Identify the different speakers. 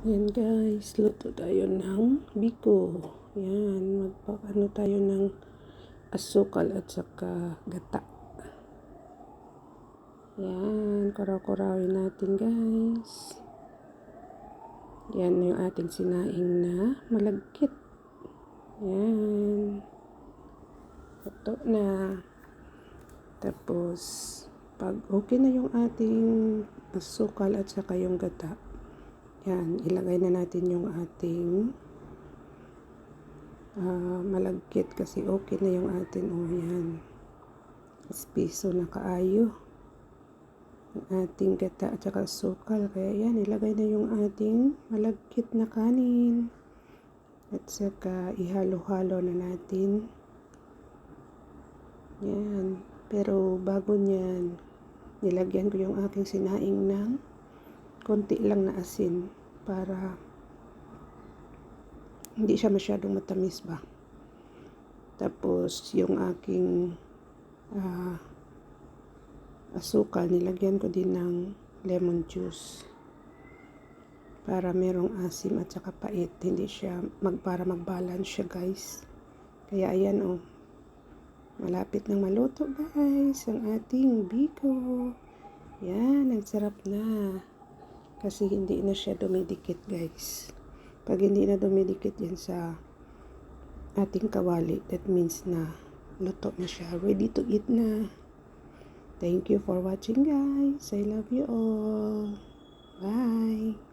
Speaker 1: Yan guys, luto tayo ng biko. Yan, magpapano tayo ng asukal at saka gata. Yan, kuraw-kurawin natin guys. Yan yung ating sinaing na malagkit. Yan. Luto na. Tapos, pag okay na yung ating asukal at saka yung gata, yan, ilagay na natin yung ating malagkit kasi okay na yung ating yan. Piso na kaayo. Yung ating gata at saka asukal. Kaya yan, ilagay na yung ating malagkit na kanin. At saka ihalo-halo na natin. Yan. Pero bago nyan, nilagyan ko yung aking sinaing ng konti lang na asin para hindi siya masyadong matamis ba. Tapos yung aking asukal, nilagyan ko din ng lemon juice para merong asim at saka pait. Hindi siya para mag-balance siya guys. Kaya ayan oh, malapit nang maluto guys ang ating biko. Yan, ang sarap na. Kasi hindi na siya dumidikit guys. Pag hindi na dumidikit yan sa ating kawali, that means na luto na siya. Ready to eat na. Thank you for watching guys. I love you all. Bye.